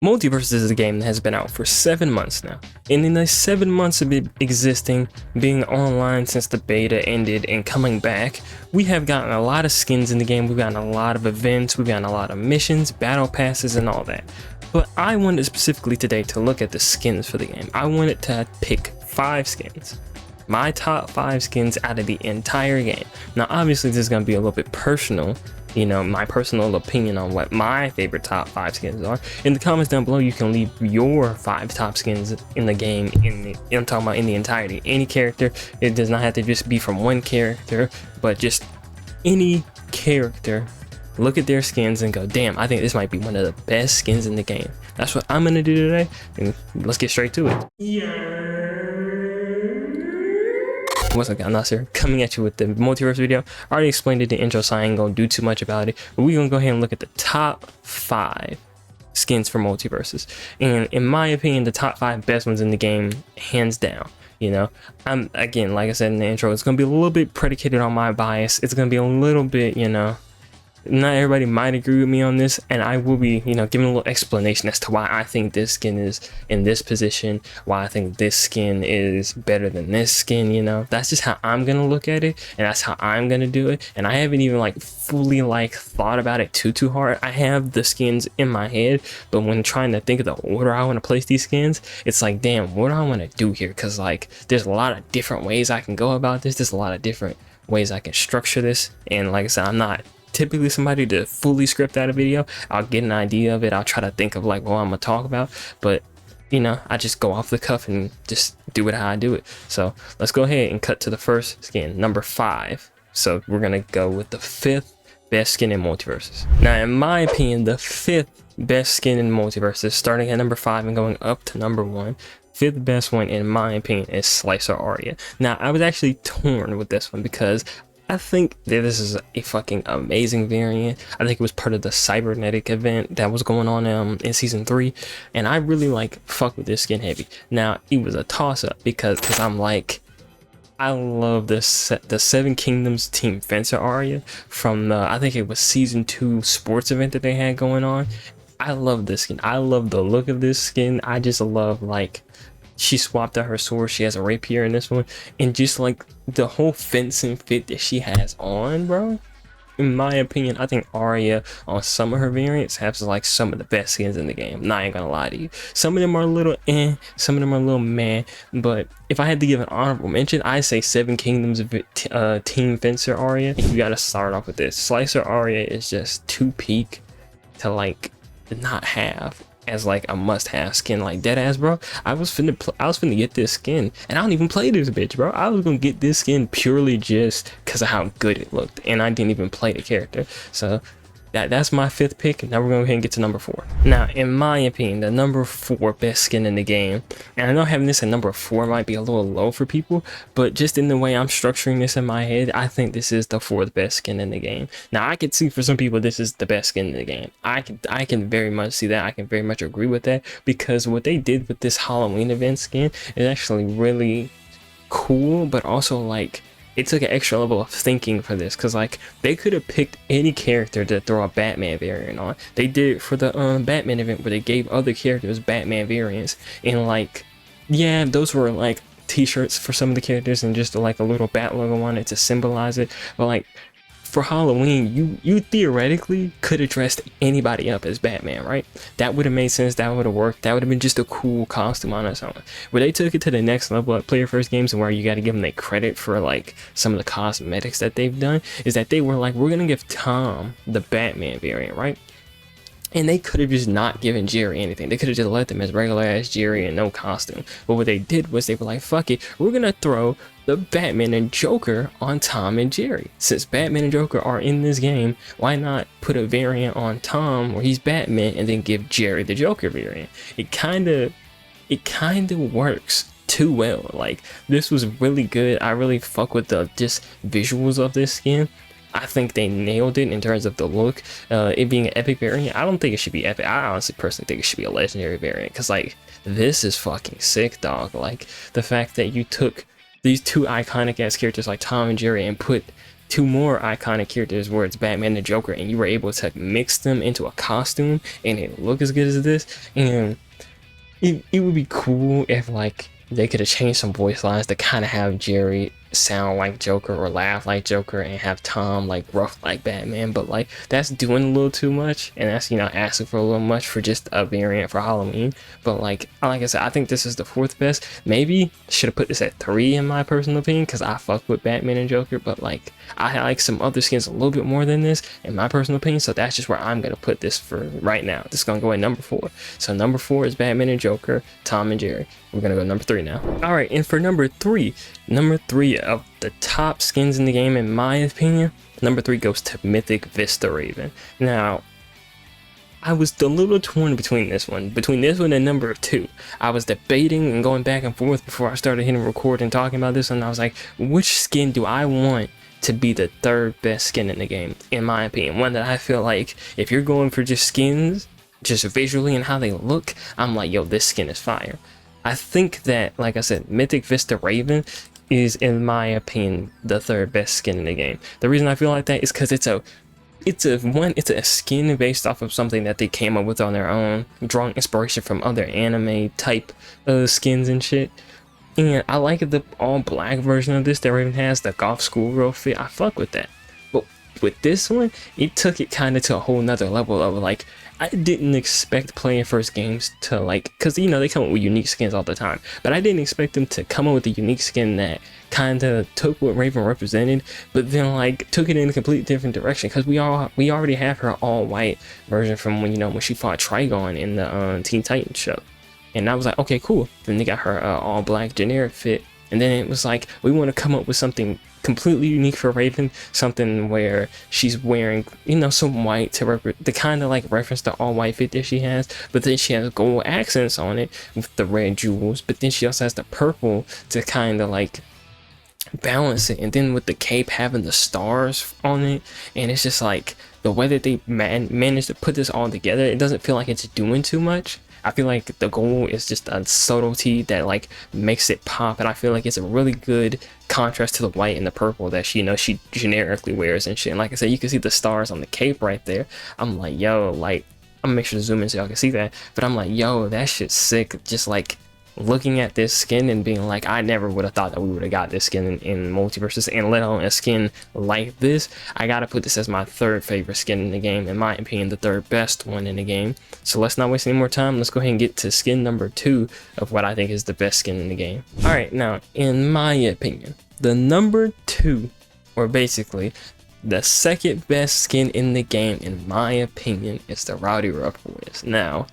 Multiversus is a game that has been out for 7 months now, and in the 7 months of it existing, being online since the beta ended and coming back, we have gotten a lot of skins in the game, we've gotten a lot of events, we've gotten a lot of missions, battle passes, and all that. But I wanted specifically today to look at the skins for the game. I wanted to pick 5 skins. My top 5 skins out of the entire game. Now obviously this is going to be a little bit personal, you know, my personal opinion on what my favorite top 5 skins are. In the comments down below you can leave your 5 top skins in the game, I'm talking about in the entirety, any character. It does not have to just be from one character, but just any character. Look at their skins and go, damn, I think this might be one of the best skins in the game. That's what I'm gonna do today, and let's get straight to it. What's up guys, Nasir, coming at you with the multiverse video. I already explained it in the intro, so I ain't gonna do too much about it, but we're gonna go ahead and look at the top 5 skins for multiverses. And in my opinion, the top 5 best ones in the game, hands down. You know, again, like I said in the intro, it's gonna be a little bit predicated on my bias. It's gonna be a little bit, you know, not everybody might agree with me on this, and I will be, you know, giving a little explanation as to why I think this skin is in this position, why I think this skin is better than this skin. You know, that's just how I'm gonna look at it, and that's how I'm gonna do it. And I haven't even like fully like thought about it too hard. I have the skins in my head, but when trying to think of the order I want to place these skins, it's like, damn, what do I want to do here? Because like there's a lot of different ways I can go about this. There's a lot of different ways I can structure this, and like I said, I'm not typically somebody to fully script out a video. I'll get an idea of it, I'll try to think of like what I'm gonna talk about, but you know, I just go off the cuff and just do it how I do it. So let's go ahead and cut to the first skin, number 5. So we're gonna go with the 5th best skin in multiverses. Now in my opinion, the 5th best skin in multiverses, starting at number 5 and going up to number 1, 5th best one in my opinion is Slicer Arya. Now I was actually torn with this one because I think that this is a fucking amazing variant. I think it was part of the cybernetic event that was going on in season 3, and I really like fuck with this skin heavy. Now it was a toss up because I'm like, I love this the 7 Kingdoms Team Fencer Arya from the, I think it was season 2 sports event that they had going on. I love this skin. I love the look of this skin. I just love, like, she swapped out her sword, she has a rapier in this one, and just like the whole fencing fit that she has on, bro. In my opinion, I think Arya on some of her variants has like some of the best skins in the game. Not ain't gonna lie to you. Some of them are a little some of them are a little meh, but if I had to give an honorable mention, I say 7 Kingdoms Team Fencer Arya. You gotta start off with this. Slicer Arya is just too peak to like not have as like a must-have skin. Like dead ass, bro. I was finna get this skin, and I don't even play this bitch, bro. I was gonna get this skin purely just because of how good it looked, and I didn't even play the character. So that's my 5th pick. Now we're gonna go ahead and get to number 4. Now in my opinion, the number 4 best skin in the game, and I know having this at number 4 might be a little low for people, but just in the way I'm structuring this in my head, I think this is the 4th best skin in the game. Now I could see for some people this is the best skin in the game. I can very much see that. I can very much agree with that, because what they did with this Halloween event skin is actually really cool, but also like it took an extra level of thinking for this, because like they could have picked any character to throw a Batman variant on. They did it for the Batman event where they gave other characters Batman variants, and like, yeah, those were like t-shirts for some of the characters and just like a little bat logo on it to symbolize it. But like for Halloween, you theoretically could have dressed anybody up as Batman, right? That would have made sense. That would have worked. That would have been just a cool costume on its own. Where they took it to the next level at Player First Games, and where you got to give them the credit for like some of the cosmetics that they've done, is that they were like, we're gonna give Tom the Batman variant, right? And they could have just not given Jerry anything. They could have just let them as regular ass Jerry and no costume. But what they did was they were like, fuck it, we're gonna throw the Batman and Joker on Tom and Jerry. Since Batman and Joker are in this game, why not put a variant on Tom where he's Batman and then give Jerry the Joker variant? It kind of works too well. Like, this was really good. I really fuck with the just visuals of this skin. I think they nailed it in terms of the look. It being an epic variant, I don't think it should be epic. I honestly personally think it should be a legendary variant, because like this is fucking sick, dog. Like the fact that you took these 2 iconic ass characters like Tom and Jerry and put two more iconic characters where it's Batman and Joker, and you were able to mix them into a costume and it look as good as this. And it would be cool if like they could have changed some voice lines to kind of have Jerry sound like Joker or laugh like Joker, and have Tom like rough like Batman. But like that's doing a little too much, and that's, you know, asking for a little much for just a variant for Halloween. But like I said, I think this is the fourth best. Maybe should have put this at 3 in my personal opinion, because I fuck with Batman and Joker, but like I like some other skins a little bit more than this in my personal opinion. So that's just where I'm gonna put this for right now. This is gonna go at number 4. So number 4 is Batman and Joker, Tom and Jerry. We're gonna go number 3 now. All right, and for number 3 of the top skins in the game, in my opinion, number 3 goes to Mythic Vista Raven. Now, I was a little torn between this one and number 2. I was debating and going back and forth before I started hitting record and talking about this, and I was like, which skin do I want to be the 3rd best skin in the game, in my opinion? One that I feel like, if you're going for just skins, just visually and how they look, I'm like, yo, this skin is fire. I think that, like I said, Mythic Vista Raven is, in my opinion, the 3rd best skin in the game. The reason I feel like that is because it's a skin based off of something that they came up with on their own, drawing inspiration from other anime type skins and shit. And I like the all black version of this that Raven has, the golf schoolgirl fit. I fuck with that. But with this one, it took it kind of to a whole nother level of like, I didn't expect playing first games to like, because you know they come up with unique skins all the time, but I didn't expect them to come up with a unique skin that kind of took what Raven represented, but then like took it in a completely different direction. Because we already have her all white version from when she fought Trigon in the Teen Titans show, and I was like, okay, cool. Then they got her all black generic fit, and then it was like, we want to come up with something completely unique for Raven, something where she's wearing some white to kind of like reference the all white fit that she has, but then she has gold accents on it with the red jewels, but then she also has the purple to kind of like balance it, and then with the cape having the stars on it. And it's just like the way that they managed to put this all together, it doesn't feel like it's doing too much. I feel like the gold is just a subtlety that like makes it pop, and I feel like it's a really good contrast to the white and the purple that she generically wears and shit. And like I said, you can see the stars on the cape right there. I'm like, yo, like, I'm gonna make sure to zoom in so y'all can see that, but I'm like, yo, that shit's sick. Just like looking at this skin and being like, I never would have thought that we would have got this skin in Multiversus, and let alone a skin like this. I gotta put this as my 3rd favorite skin in the game, in my opinion, the 3rd best one in the game. So let's not waste any more time. Let's go ahead and get to skin number 2 of what I think is the best skin in the game. All right, now in my opinion, the number 2, or basically the 2nd best skin in the game, in my opinion, is the Rowdy Rough Boys. Now,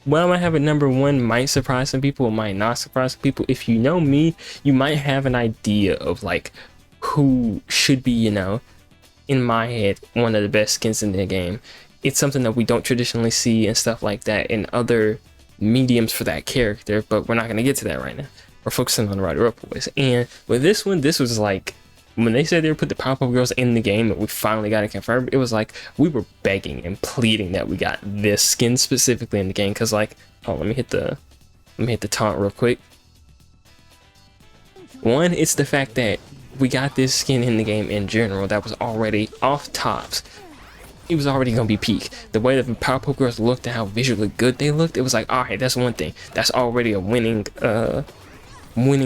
what I might have at number 1 might surprise some people, it might not surprise some people. If you know me, you might have an idea of like who should be, in my head, one of the best skins in the game. It's something that we don't traditionally see and stuff like that in other mediums for that character, but we're not going to get to that right now. We're focusing on the Rowdy Rough Boys. And with this one, this was like, when they said they would put the pop-up girls in the game and we finally got it confirmed, it was like we were begging and pleading that we got this skin specifically in the game. Because like, oh, let me hit the taunt real quick. One, it's the fact that we got this skin in the game in general that was already off tops. It was already gonna be peak. The way that the pop-up girls looked and how visually good they looked, it was like, all right, that's one thing. That's already a winning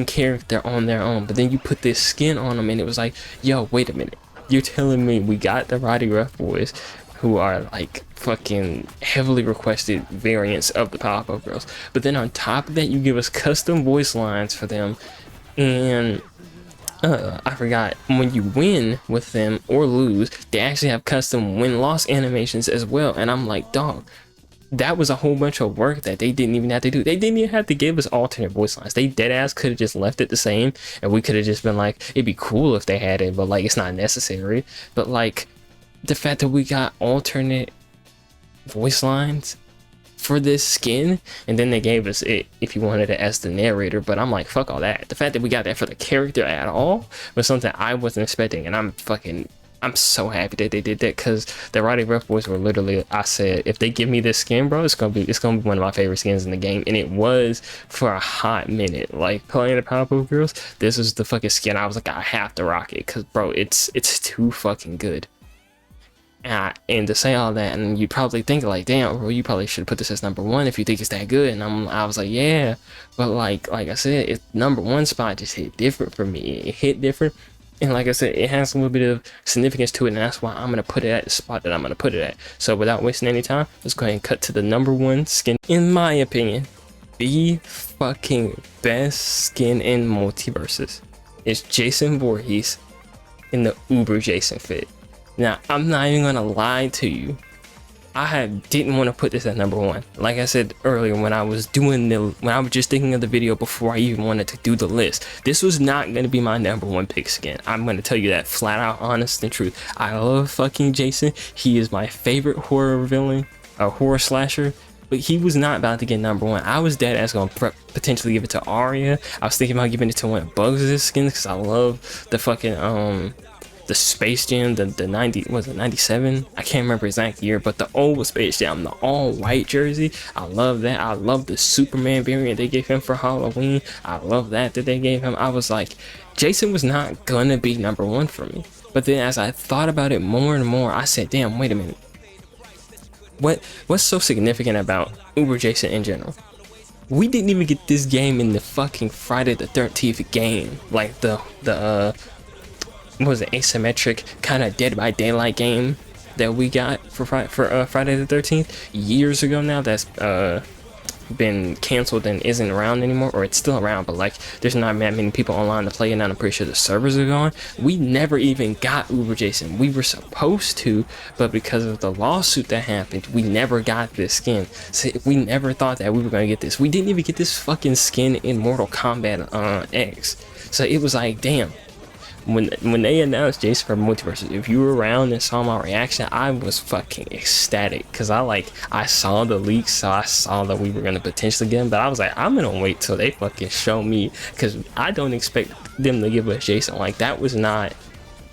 character on their own. But then you put this skin on them and it was like, yo, wait a minute, you're telling me we got the Rowdy Rough Boys, who are like fucking heavily requested variants of the pop-up girls, but then on top of that you give us custom voice lines for them, and I forgot, when you win with them or lose, they actually have custom win-loss animations as well. And I'm like, dog, that was a whole bunch of work that they didn't even have to do. They didn't even have to give us alternate voice lines. They deadass could have just left it the same, and we could have just been like, it'd be cool if they had it, but like, it's not necessary. But like, the fact that we got alternate voice lines for this skin, and then they gave us it if you wanted it as the narrator, but I'm like, fuck all that. The fact that we got that for the character at all was something I wasn't expecting, and I'm fucking I'm so happy that they did that, because the Roddy Rough Boys were literally, I said, if they give me this skin, bro, it's gonna be one of my favorite skins in the game. And it was for a hot minute. Like, playing the Powerpuff Girls, this was the fucking skin I was like, I have to rock it, because bro, it's too fucking good. And to say all that, and you probably think like, damn, bro, you probably should put this as #1 if you think it's that good. And I was like, yeah, but like I said, it's #1 spot just hit different for me. It hit different, and like I said, it has a little bit of significance to it, and that's why I'm gonna put it at the spot that I'm gonna put it at. So without wasting any time, let's go ahead and cut to the #1 skin. In my opinion, the fucking best skin in Multiversus is Jason Voorhees in the Uber Jason fit. Now, I'm not even gonna lie to you, I didn't want to put this at #1. Like I said earlier, when I was just thinking of the video before I even wanted to do the list, this was not gonna be my #1 pick skin. I'm gonna tell you that flat out, honest and truth. I love fucking Jason. He is my favorite horror villain, a horror slasher. But he was not about to get #1. I was dead ass gonna potentially give it to Arya. I was thinking about giving it to one of Bugs' skins, because I love the fucking the Space Jam, the 90, was it 97? I can't remember exact year, but the old Space Jam, the all white jersey, I love that. I love the Superman variant they gave him for Halloween. I love that they gave him. I was like, Jason was not gonna be #1 for me. But then as I thought about it more and more, I said, damn, wait a minute. What's so significant about Uber Jason in general? We didn't even get this game in the fucking Friday the 13th game, like the what was it, asymmetric kind of Dead by Daylight game that we got for Friday the 13th years ago now. That's been canceled and isn't around anymore, or it's still around, but like there's not that many people online to play it, and I'm pretty sure the servers are gone. We never even got Uber Jason. We were supposed to, but because of the lawsuit that happened, we never got this skin. So we never thought that we were gonna get this. We didn't even get this fucking skin in Mortal Kombat X. So it was like, damn. When they announced Jason for Multiversus, if you were around and saw my reaction, I was fucking ecstatic, because I saw the leaks, so I saw that we were gonna potentially get him, but I was like, I'm gonna wait till they fucking show me, because I don't expect them to give us Jason. Like, that was not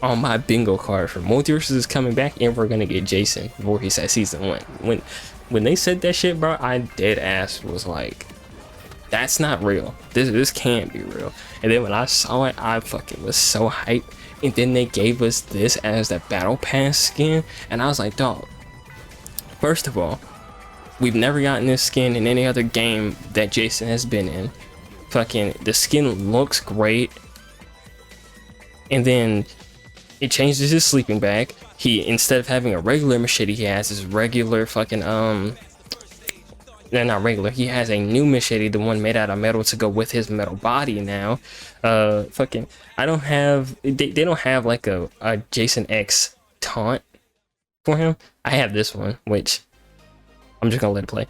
on my bingo card for Multiversus is coming back, and we're gonna get Jason before he said season 1. When they said that shit, bro, I dead ass was like, that's not real. This can't be real. And then when I saw it, I fucking was so hyped. And then they gave us this as the battle pass skin, and I was like, dog, first of all, we've never gotten this skin in any other game that Jason has been in. Fucking the skin looks great. And then it changes his sleeping bag. He, instead of having a regular machete, he has his regular fucking they're not regular. He has a new machete, the one made out of metal, to go with his metal body now. Fucking, I don't have, they don't have like a Jason X taunt for him. I have this one, which I'm just gonna let it play.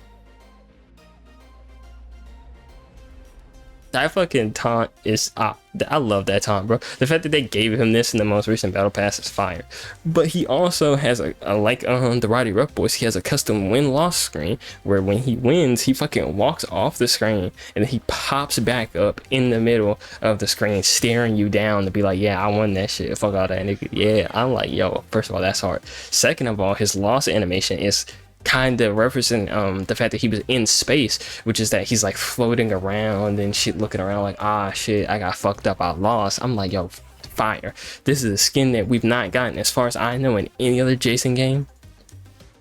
That fucking taunt is, I love that taunt, bro. The fact that they gave him this in the most recent battle pass is fire. But he also has a like the Roddy Rough Boys, he has a custom win-loss screen where when he wins, he fucking walks off the screen and then he pops back up in the middle of the screen, staring you down to be like, yeah, I won that shit, fuck all that nigga. Yeah, I'm like, yo, first of all, that's hard. Second of all, his loss animation is kind of referencing the fact that he was in space, which is that he's like floating around and shit, looking around like, ah shit, I got fucked up, I lost. I'm like, yo, fire. This is a skin that we've not gotten, as far as I know, in any other Jason game.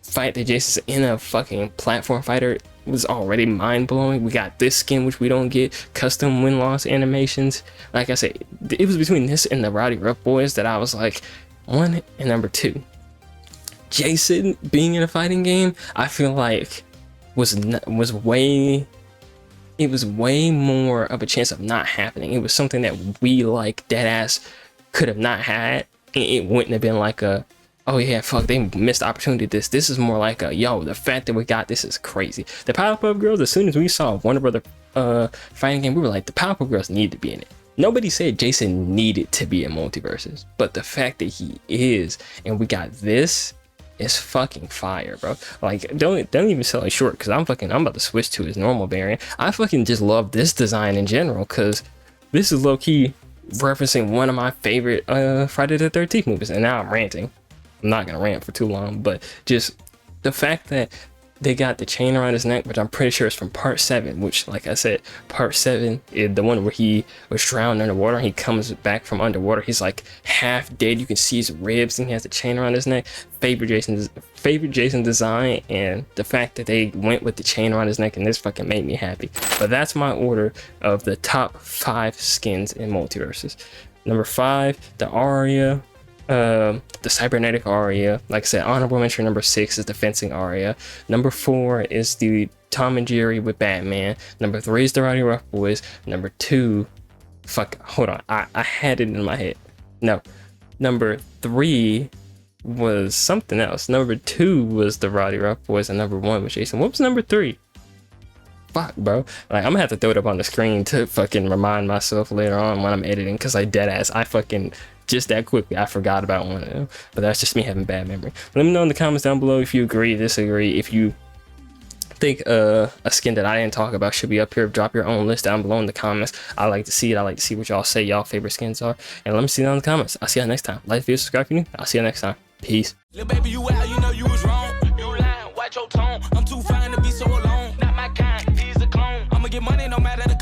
Fight that Jason's in a fucking platform fighter was already mind-blowing. We got this skin, which we don't get. Custom win-loss animations. Like I said, it was between this and the Roddy Rough Boys that I was like, 1 and number 2. Jason being in a fighting game, I feel like was way more of a chance of not happening. It was something that we like dead ass could have not had. It wouldn't have been like a, oh yeah, fuck, they missed opportunity. This is more like a, yo, the fact that we got this is crazy. The Powerpuff Girls, as soon as we saw Warner Brother fighting game, we were like, the Powerpuff Girls need to be in it. Nobody said Jason needed to be in Multiversus, but the fact that he is, and we got this, is fucking fire, bro. Like, don't even sell it short, because I'm about to switch to his normal variant. I fucking just love this design in general, because this is low-key referencing one of my favorite Friday the 13th movies. And now I'm ranting. I'm not gonna rant for too long, but just the fact that they got the chain around his neck, which I'm pretty sure is from part 7, which, like I said, part 7 is the one where he was drowned underwater and he comes back from underwater. He's like half dead. You can see his ribs and he has the chain around his neck. Favorite Jason design, and the fact that they went with the chain around his neck and this fucking made me happy. But that's my order of the top 5 skins in Multiversus. Number 5, the Aria. The cybernetic Aria. Like I said, honorable mention number 6 is the fencing Aria. Number 4 is the Tom and Jerry with Batman. Number 3 is the Roddy Rough Boys. Number 2, hold on, I had it in my head. No, number 3 was something else. Number 2 was the Roddy Rough Boys, and number 1 was Jason. What was number 3? Fuck, bro. Like, I'm gonna have to throw it up on the screen to fucking remind myself later on when I'm editing, because I deadass, I fucking just that quickly I forgot about one of them. But that's just me having bad memory. Let me know in the comments down below if you agree, disagree, if you think a skin that I didn't talk about should be up here. Drop your own list down below in the comments. I like to see it. I like to see what y'all say y'all favorite skins are, and let me see that in the comments. I'll see y'all next time. Like, video, subscribe if you're new. I'll see you next time. Peace. Little baby, you out, you know you was wrong. You lying, watch your tone. I'm too fine to be so alone. Not my kind, he's a clone. I'ma get money no matter the